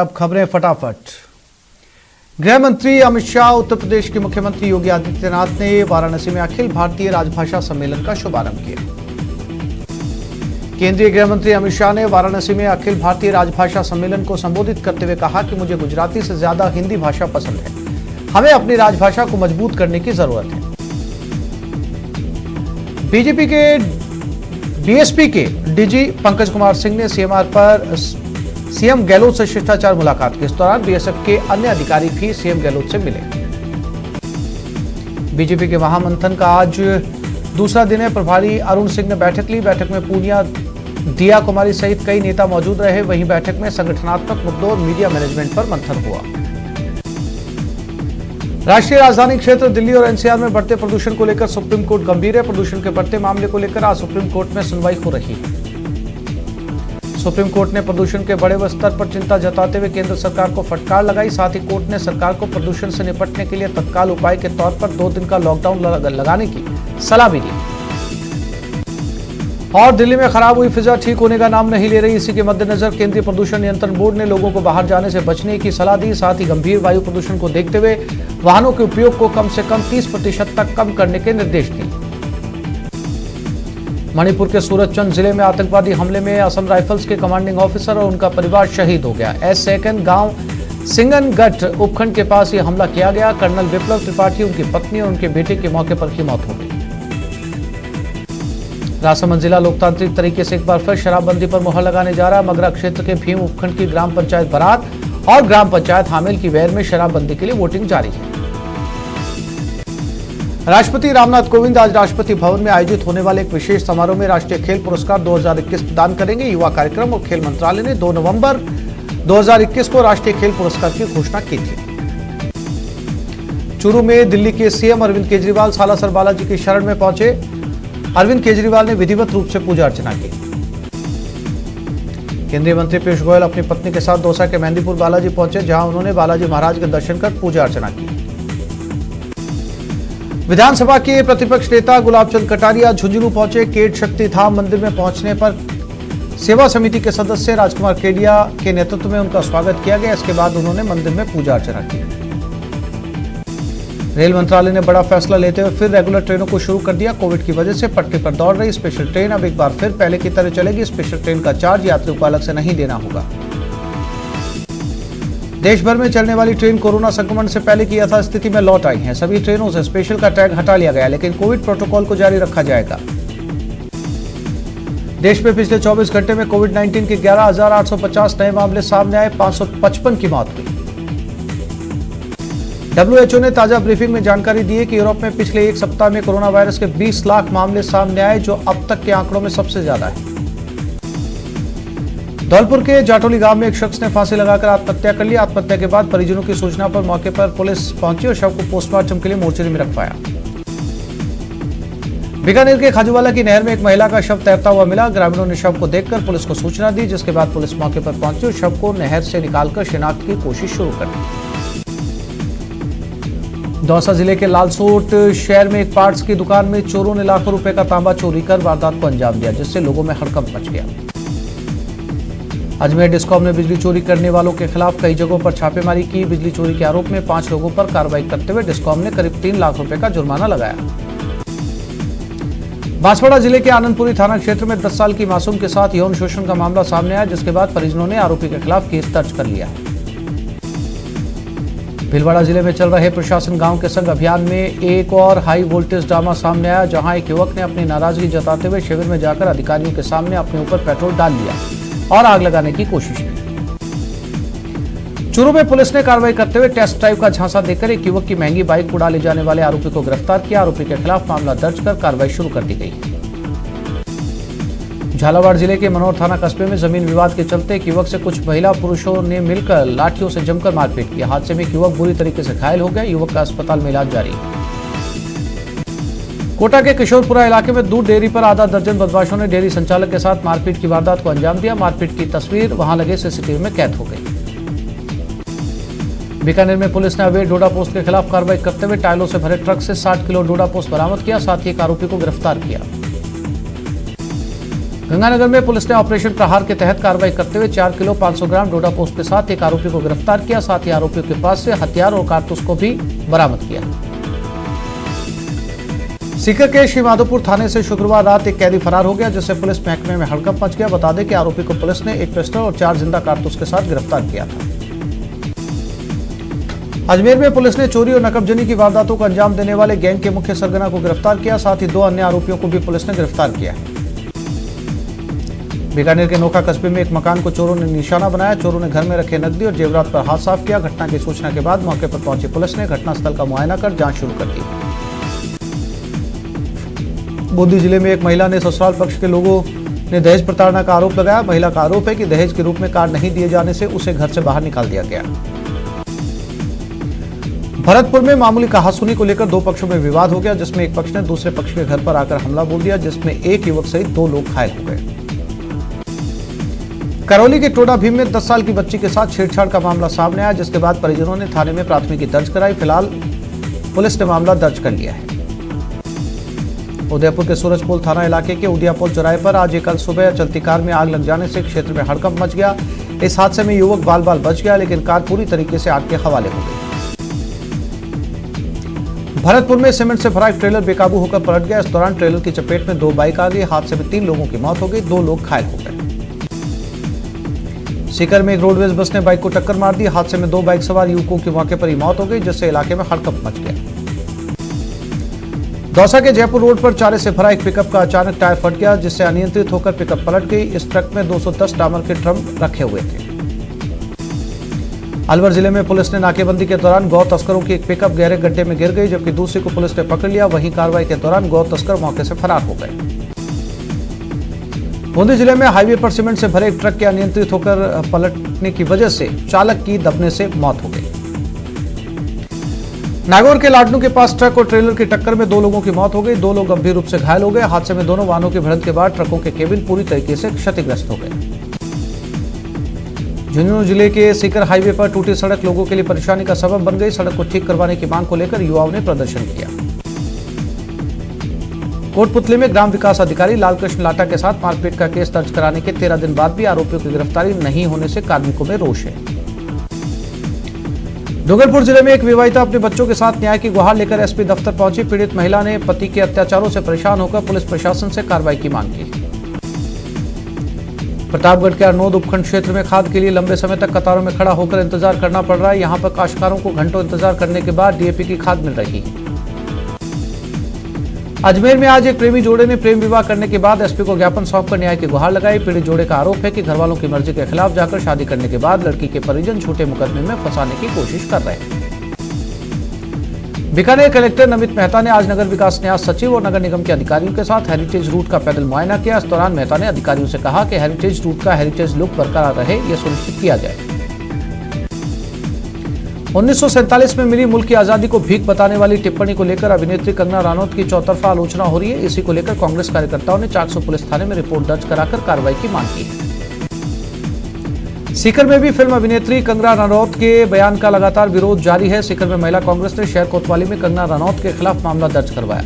अब खबरें फटाफट। गृह मंत्री अमित शाह, उत्तर प्रदेश के मुख्यमंत्री योगी आदित्यनाथ ने वाराणसी में अखिल भारतीय राजभाषा सम्मेलन का शुभारंभ किया। केंद्रीय गृह मंत्री अमित शाह ने वाराणसी में अखिल भारतीय राजभाषा सम्मेलन को संबोधित करते हुए कहा कि मुझे गुजराती से ज्यादा हिंदी भाषा पसंद है। हमें अपनी राजभाषा को मजबूत करने की जरूरत है। बीएसपी के डीजी पंकज कुमार सिंह ने सीएम गहलोत से शिष्टाचार मुलाकात की। इस दौरान बीएसएफ के अन्य अधिकारी भी सीएम गहलोत से मिले। बीजेपी के महामंथन का आज दूसरा दिन है। प्रभारी अरुण सिंह ने बैठक ली। बैठक में पूनिया, दिया कुमारी सहित कई नेता मौजूद रहे। वहीं बैठक में संगठनात्मक मुद्दों और मीडिया मैनेजमेंट पर मंथन हुआ। राष्ट्रीय राजधानी क्षेत्र दिल्ली और एनसीआर में बढ़ते प्रदूषण को लेकर सुप्रीम कोर्ट गंभीर है। प्रदूषण के बढ़ते मामले को लेकर आज सुप्रीम कोर्ट में सुनवाई हो रही है। सुप्रीम कोर्ट ने प्रदूषण के बढ़े हुए स्तर पर चिंता जताते हुए केंद्र सरकार को फटकार लगाई। साथ ही कोर्ट ने सरकार को प्रदूषण से निपटने के लिए तत्काल उपाय के तौर पर 2 दिन का लॉकडाउन लगाने की सलाह भी दी। और दिल्ली में खराब हुई फिजा ठीक होने का नाम नहीं ले रही। इसी के मद्देनजर केंद्रीय प्रदूषण नियंत्रण बोर्ड ने लोगों को बाहर जाने से बचने की सलाह दी। साथ ही गंभीर वायु प्रदूषण को देखते हुए वाहनों के उपयोग को कम से कम 30% तक कम करने के निर्देश दिए। मणिपुर के सूरजचंद जिले में आतंकवादी हमले में असम राइफल्स के कमांडिंग ऑफिसर और उनका परिवार शहीद हो गया। एस-2 गांव सिंगनगढ़ उपखंड के पास यह हमला किया गया। कर्नल विप्लव त्रिपाठी, उनकी पत्नी और उनके बेटे की मौके पर ही मौत हो गई। राजसमंद जिला लोकतांत्रिक तरीके से एक बार फिर शराबबंदी पर मुहर लगाने जा रहा है। मगरा क्षेत्र के भीम उपखंड की ग्राम पंचायत बरात और ग्राम पंचायत हामिल की वैर में शराबबंदी के लिए वोटिंग जारी है। राष्ट्रपति रामनाथ कोविंद आज राष्ट्रपति भवन में आयोजित होने वाले एक विशेष समारोह में राष्ट्रीय खेल पुरस्कार 2021 प्रदान करेंगे। युवा कार्यक्रम और खेल मंत्रालय ने 2 नवंबर 2021 को राष्ट्रीय खेल पुरस्कार की घोषणा की थी। चूरू में दिल्ली के सीएम अरविंद केजरीवाल सालासर बालाजी की शरण में पहुंचे। अरविंद केजरीवाल ने विधिवत रूप से पूजा अर्चना की। केंद्रीय मंत्री पीयूष गोयल अपनी पत्नी के साथ दौसा के मेहंदीपुर बालाजी पहुंचे, जहां उन्होंने बालाजी महाराज के दर्शन कर पूजा अर्चना की। विधानसभा के प्रतिपक्ष नेता गुलाबचंद कटारिया झुंझुनू पहुंचे। केट शक्ति धाम मंदिर में पहुंचने पर सेवा समिति के सदस्य राजकुमार केडिया के नेतृत्व में उनका स्वागत किया गया। इसके बाद उन्होंने मंदिर में पूजा अर्चना की। रेल मंत्रालय ने बड़ा फैसला लेते हुए फिर रेगुलर ट्रेनों को शुरू कर दिया। कोविड की वजह से पटरी पर दौड़ रही स्पेशल ट्रेन अब एक बार फिर पहले की तरह चलेगी। स्पेशल ट्रेन का चार्ज यात्रियों को अलग से नहीं देना होगा। देश भर में चलने वाली ट्रेन कोरोना संक्रमण से पहले की यथास्थिति में लौट आई हैं। सभी ट्रेनों से स्पेशल का टैग हटा लिया गया, लेकिन कोविड प्रोटोकॉल को जारी रखा जाएगा। देश में पिछले 24 घंटे में कोविड-19 के 11,850 नए मामले सामने आए। 555 की मौत हुई। WHO ने ताजा ब्रीफिंग में जानकारी दी है कि यूरोप में पिछले एक सप्ताह में कोरोना वायरस के 20 लाख मामले सामने आए, जो अब तक के आंकड़ों में सबसे ज्यादा है। धौलपुर के जाटोली गांव में एक शख्स ने फांसी लगाकर आत्महत्या कर ली। आत्महत्या के बाद परिजनों की सूचना पर मौके पर पुलिस पहुंची और शव को पोस्टमार्टम के लिए मोर्चरी में रखवाया। बीकानेर के खाजूवाला की नहर में एक महिला का शव तैरता हुआ मिला। ग्रामीणों ने शव को देखकर पुलिस को सूचना दी, जिसके बाद पुलिस मौके पर पहुंची और शव को नहर से निकालकर शिनाख्त की कोशिश शुरू कर दी। दौसा जिले के लालसोट शहर में एक पार्ट्स की दुकान में चोरों ने लाखों रुपए का तांबा चोरी कर वारदात को अंजाम दिया, जिससे लोगों में हड़कंप मच गया। अजमेर डिस्कॉम ने बिजली चोरी करने वालों के खिलाफ कई जगहों पर छापेमारी की। बिजली चोरी के आरोप में 5 लोगों पर कार्रवाई करते हुए डिस्कॉम ने करीब 3 लाख रुपए का जुर्माना लगाया। बांसवाड़ा जिले के आनंदपुरी थाना क्षेत्र में 10 साल की मासूम के साथ यौन शोषण का मामला सामने आया, जिसके बाद परिजनों ने आरोपी के खिलाफ केस दर्ज कर लिया। भीलवाड़ा जिले में चल रहे प्रशासन गांव के संग अभियान में एक और हाई वोल्टेज ड्रामा सामने आया, जहां एक युवक ने अपनी नाराजगी जताते हुए शिविर में जाकर अधिकारियों के सामने अपने ऊपर पेट्रोल डाल दिया और आग लगाने की कोशिश की। चूरू में पुलिस ने कार्रवाई करते हुए टेस्ट ड्राइव का झांसा देकर एक युवक की महंगी बाइक उड़ा ले जाने वाले आरोपी को गिरफ्तार किया। आरोपी के खिलाफ मामला दर्ज कर कार्रवाई शुरू कर दी गई। झालावाड़ जिले के मनोर थाना कस्बे में जमीन विवाद के चलते एक युवक से कुछ महिला पुरुषों ने मिलकर लाठियों से जमकर मारपीट की। हादसे में एक युवक बुरी तरीके से घायल हो गया। युवक का अस्पताल में इलाज जारी है। कोटा के किशोरपुरा इलाके में दूध डेयरी पर आधा दर्जन बदमाशों ने डेयरी संचालक के साथ मारपीट की वारदात को अंजाम दिया। मारपीट की तस्वीर वहां लगे सीसीटीवी में कैद हो गई। बीकानेर में पुलिस ने अवैध डोडा पोस्ट के खिलाफ कार्रवाई करते हुए टायलों से भरे ट्रक से 60 किलो डोडा पोस्ट बरामद किया। साथ ही एक आरोपी को गिरफ्तार किया। गंगानगर में पुलिस ने ऑपरेशन प्रहार के तहत कार्रवाई करते हुए 4 किलो 500 ग्राम डोडा पोस्ट के साथ एक आरोपी को गिरफ्तार किया। साथ ही आरोपियों के पास से हथियार और कारतूस को भी बरामद किया। सीकर के श्री माधोपुर थाने से शुक्रवार रात एक कैदी फरार हो गया, जिससे पुलिस महकमे में हड़कंप मच गया। बता दें कि आरोपी को पुलिस ने एक पिस्टल और 4 जिंदा कारतूस के साथ गिरफ्तार किया था। अजमेर में पुलिस ने चोरी और नकबजनी की वारदातों को अंजाम देने वाले गैंग के मुख्य सरगना को गिरफ्तार किया। साथ ही 2 अन्य आरोपियों को भी पुलिस ने गिरफ्तार किया। बीकानेर के नोखा कस्बे में एक मकान को चोरों ने निशाना बनाया। चोरों ने घर में रखे नकदी और जेवरात पर हाथ साफ किया। घटना की सूचना के बाद मौके पर पहुंची पुलिस ने घटनास्थल का मुआयना कर जांच शुरू कर दी। बूंदी जिले में एक महिला ने ससुराल पक्ष के लोगों ने दहेज प्रताड़ना का आरोप लगाया। महिला का आरोप है कि दहेज के रूप में कार्ड नहीं दिए जाने से उसे घर से बाहर निकाल दिया गया। भरतपुर में मामूली कहासुनी को लेकर 2 पक्षों में विवाद हो गया, जिसमें एक पक्ष ने दूसरे पक्ष के घर पर आकर हमला बोल दिया, जिसमें एक युवक सहित 2 लोग घायल हो गए। करौली के टोडा भीम में 10 साल की बच्ची के साथ छेड़छाड़ का मामला सामने आया, जिसके बाद परिजनों ने थाने में प्राथमिकी दर्ज कराई। फिलहाल पुलिस ने मामला दर्ज कर लिया है। उदयपुर के सूरजपोल थाना इलाके के उदियापोल चौराहे पर आज कल सुबह चलती कार में आग लग जाने से क्षेत्र में हड़कंप मच गया। इस हादसे में युवक बाल बाल बच गया, लेकिन कार पूरी तरीके से आग के हवाले हो गई। भरतपुर में सीमेंट से भरा एक ट्रेलर बेकाबू होकर पलट गया। इस दौरान ट्रेलर की चपेट में 2 बाइक आ गई। हादसे में 3 लोगों की मौत हो गई, 2 लोग घायल हो गए। सीकर में एक रोडवेज बस ने बाइक को टक्कर मार दी। हादसे में 2 बाइक सवार युवकों की मौके पर ही मौत हो गई, जिससे इलाके में हड़कंप मच गया। दौसा के जयपुर रोड पर चारे से भरा एक पिकअप का अचानक टायर फट गया, जिससे अनियंत्रित होकर पिकअप पलट गई। इस ट्रक में 210 डामर के ड्रम रखे हुए थे। अलवर जिले में पुलिस ने नाकेबंदी के दौरान गौ तस्करों की एक पिकअप गहरे गड्ढे में गिर गई, जबकि दूसरी को पुलिस ने पकड़ लिया। वहीं कार्रवाई के दौरान गौ तस्कर मौके से फरार हो गए। बूंदी जिले में हाईवे पर सीमेंट से भरे एक ट्रक के अनियंत्रित होकर पलटने की वजह से चालक की दबने से मौत हो गई। नागौर के लाडनू के पास ट्रक और ट्रेलर की टक्कर में 2 लोगों की मौत हो गई, 2 लोग गंभीर रूप से घायल हो गए। हादसे में दोनों वाहनों की भिड़ंत के बाद ट्रकों के केबिन पूरी तरीके से क्षतिग्रस्त हो गए। झुंझुनू जिले के सीकर हाईवे पर टूटी सड़क लोगों के लिए परेशानी का सबब बन गई। सड़क को ठीक करवाने की मांग को लेकर युवाओं ने प्रदर्शन किया। कोटपुतली में ग्राम विकास अधिकारी लालकृष्ण लाटा के साथ मारपीट का केस दर्ज कराने के 13 दिन बाद भी आरोपियों की गिरफ्तारी नहीं होने से कार्मिकों में रोष है। डूंगरपुर जिले में एक विवाहिता अपने बच्चों के साथ न्याय की गुहार लेकर एसपी दफ्तर पहुंची। पीड़ित महिला ने पति के अत्याचारों से परेशान होकर पुलिस प्रशासन से कार्रवाई की मांग की। प्रतापगढ़ के अरनोद उपखंड क्षेत्र में खाद के लिए लंबे समय तक कतारों में खड़ा होकर इंतजार करना पड़ रहा है। यहां पर काश्तकारों को घंटों इंतजार करने के बाद डीएपी की खाद मिल रही है। अजमेर में आज एक प्रेमी जोड़े ने प्रेम विवाह करने के बाद एसपी को ज्ञापन सौंपकर न्याय की गुहार लगाई। पीड़ित जोड़े का आरोप है कि घरवालों की मर्जी के खिलाफ जाकर शादी करने के बाद लड़की के परिजन झूठे मुकदमे में फंसाने की कोशिश कर रहे हैं। बीकानेर कलेक्टर नमित मेहता ने आज नगर विकास न्यास सचिव और नगर निगम के अधिकारियों के साथ हेरिटेज रूट का पैदल मुआयना किया। इस दौरान मेहता ने अधिकारियों से कहा कि हेरिटेज रूट का हेरिटेज लुक बरकरार रहे, यह सुनिश्चित किया जाए। 1947 में मिली मुल्क की आजादी को भीख बताने वाली टिप्पणी को लेकर अभिनेत्री कंगना रनौत की चौतरफा आलोचना हो रही है। इसी को लेकर कांग्रेस कार्यकर्ताओं ने 400 पुलिस थाने में रिपोर्ट दर्ज कराकर कार्रवाई की मांग की है। सीकर में भी फिल्म अभिनेत्री कंगना रनौत के बयान का लगातार विरोध जारी है। सीकर में महिला कांग्रेस ने शहर कोतवाली में कंगना रनौत के खिलाफ मामला दर्ज करवाया।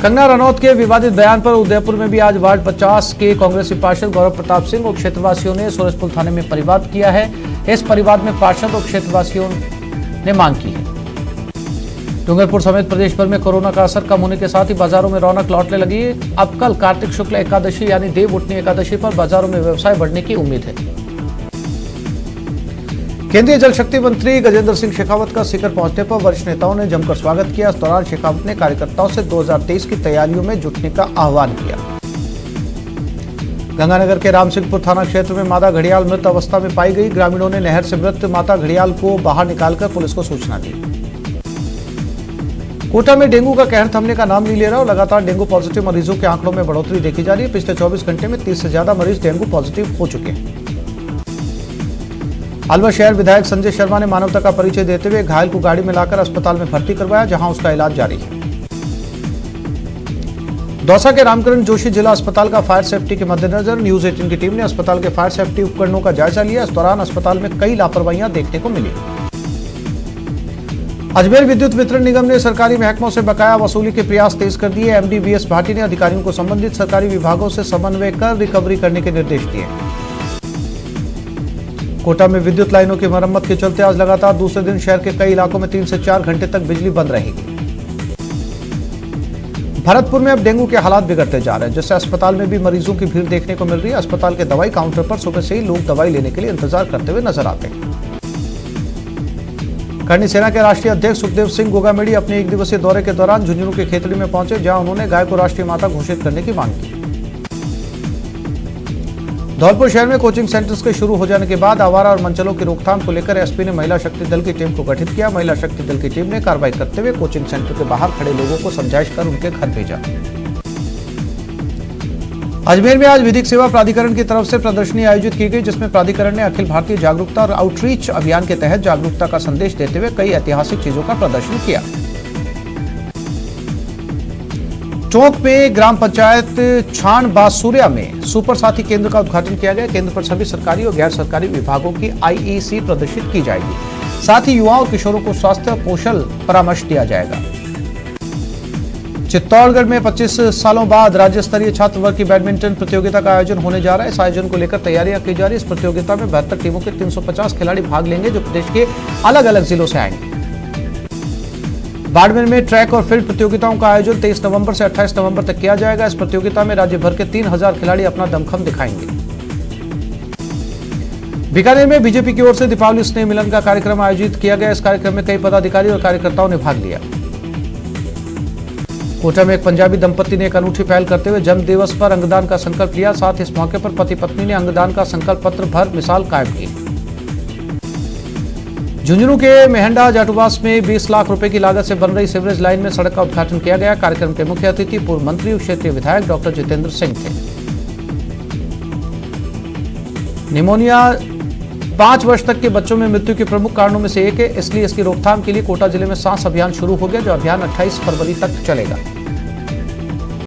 कंगना रनौत के विवादित बयान पर उदयपुर में भी आज वार्ड 50 के कांग्रेसी पार्षद गौरव प्रताप सिंह और क्षेत्रवासियों ने सूरजपुर थाने में परिवाद किया है। इस परिवाद में पार्षद और क्षेत्रवासियों ने मांग की है। डूंगरपुर समेत प्रदेश भर में कोरोना का असर कम होने के साथ ही बाजारों में रौनक लौटने लगी। अब कल कार्तिक शुक्ल एकादशी यानी देव उठनी एकादशी पर बाजारों में व्यवसाय बढ़ने की उम्मीद है। केंद्रीय जल शक्ति मंत्री गजेंद्र सिंह शेखावत का सीकर पहुंचने पर वरिष्ठ नेताओं ने जमकर स्वागत किया। इस दौरान शेखावत ने कार्यकर्ताओं से 2023 की तैयारियों में जुटने का आह्वान किया। गंगानगर के रामसिंहपुर थाना क्षेत्र में मादा घड़ियाल मृत अवस्था में पाई गई। ग्रामीणों ने नहर से मृत माता घड़ियाल को बाहर निकालकर पुलिस को सूचना दी। कोटा में डेंगू का कहर थमने का नाम नहीं ले रहा और लगातार डेंगू पॉजिटिव मरीजों के आंकड़ों में बढ़ोतरी देखी जा रही है। पिछले 24 घंटे में 30 से ज्यादा मरीज डेंगू पॉजिटिव हो चुके हैं। अलवर शहर विधायक संजय शर्मा ने मानवता का परिचय देते हुए घायल को गाड़ी में लाकर अस्पताल में भर्ती करवाया, जहां उसका इलाज जारी है। दौसा के रामकरण जोशी जिला अस्पताल का फायर सेफ्टी के मद्देनजर न्यूज 18 की टीम ने अस्पताल के फायर सेफ्टी उपकरणों का जायजा लिया। इस दौरान अस्पताल में कई लापरवाहियां देखने को मिली। अजमेर विद्युत वितरण निगम ने सरकारी महकमों से बकाया वसूली के प्रयास तेज कर दिए। एमडी बीएस भाटी ने अधिकारियों को संबंधित सरकारी विभागों से समन्वय कर रिकवरी करने के निर्देश दिए। कोटा में विद्युत लाइनों की मरम्मत के चलते आज लगातार दूसरे दिन शहर के कई इलाकों में 3 से 4 घंटे तक बिजली बंद रहेगी। भरतपुर में अब डेंगू के हालात बिगड़ते जा रहे हैं, जिससे अस्पताल में भी मरीजों की भीड़ देखने को मिल रही है। अस्पताल के दवाई काउंटर पर सुबह से ही लोग दवाई लेने के लिए इंतजार करते हुए नजर आते हैं। करनी सेना के राष्ट्रीय अध्यक्ष सुखदेव सिंह गोगामेडी अपने 1 दिवसीय दौरे के दौरान झुंझुनू के खेतड़ी में पहुंचे, जहां उन्होंने गाय को राष्ट्रीय माता घोषित करने की मांग की। धौलपुर शहर में कोचिंग सेंटर्स के शुरू हो जाने के बाद आवारा और मंचलों की रोकथाम को लेकर एसपी ने महिला शक्ति दल की टीम को गठित किया। महिला शक्ति दल की टीम ने कार्रवाई करते हुए कोचिंग सेंटर के बाहर खड़े लोगों को समझाइश कर उनके घर भेजा। अजमेर में आज विधिक सेवा प्राधिकरण की तरफ से प्रदर्शनी आयोजित की गई, जिसमें प्राधिकरण ने अखिल भारतीय जागरूकता और आउटरीच अभियान के तहत जागरूकता का संदेश देते हुए कई ऐतिहासिक चीजों का प्रदर्शन किया। टोंक में ग्राम पंचायत छाण बासूरिया में सुपर साथी केंद्र का उद्घाटन किया गया। केंद्र पर सभी सरकारी और गैर सरकारी विभागों की आईईसी प्रदर्शित की जाएगी। साथ ही युवाओं और किशोरों को स्वास्थ्य और कौशल परामर्श दिया जाएगा। चित्तौड़गढ़ में 25 सालों बाद राज्य स्तरीय छात्र वर्ग की बैडमिंटन प्रतियोगिता का आयोजन होने जा रहा है। इस आयोजन को लेकर तैयारियां की जा रही है। इस प्रतियोगिता में 72 टीमों के 350 खिलाड़ी भाग लेंगे, जो प्रदेश के अलग अलग जिलों से आएंगे। बाड़मेर में ट्रैक और फील्ड प्रतियोगिताओं का आयोजन 23 नवंबर से 28 नवंबर तक किया जाएगा। इस प्रतियोगिता में राज्य भर के 3000 खिलाड़ी अपना दमखम दिखाएंगे। बीकानेर में बीजेपी की ओर से दीपावली स्नेह मिलन का कार्यक्रम आयोजित किया गया। इस कार्यक्रम में कई पदाधिकारी और कार्यकर्ताओं ने भाग लिया। कोटा में एक पंजाबी दंपति ने एक अनूठी पहल करते हुए जन्म दिवस पर अंगदान का संकल्प लिया। साथ ही इस मौके पर पति पत्नी ने अंगदान का संकल्प पत्र भर मिसाल कायम की। झुंझुनू के मेहंडा जाटुवास में 20 लाख रुपए की लागत से बन रही सीवरेज लाइन में सड़क का उद्घाटन किया गया। कार्यक्रम के मुख्य अतिथि पूर्व मंत्री और क्षेत्रीय विधायक डॉक्टर जितेंद्र सिंह थे। निमोनिया 5 वर्ष तक के बच्चों में मृत्यु के प्रमुख कारणों में से एक है, इसलिए इसकी रोकथाम के लिए कोटा जिले में सांस अभियान शुरू हो गया, जो अभियान 28 फरवरी तक चलेगा।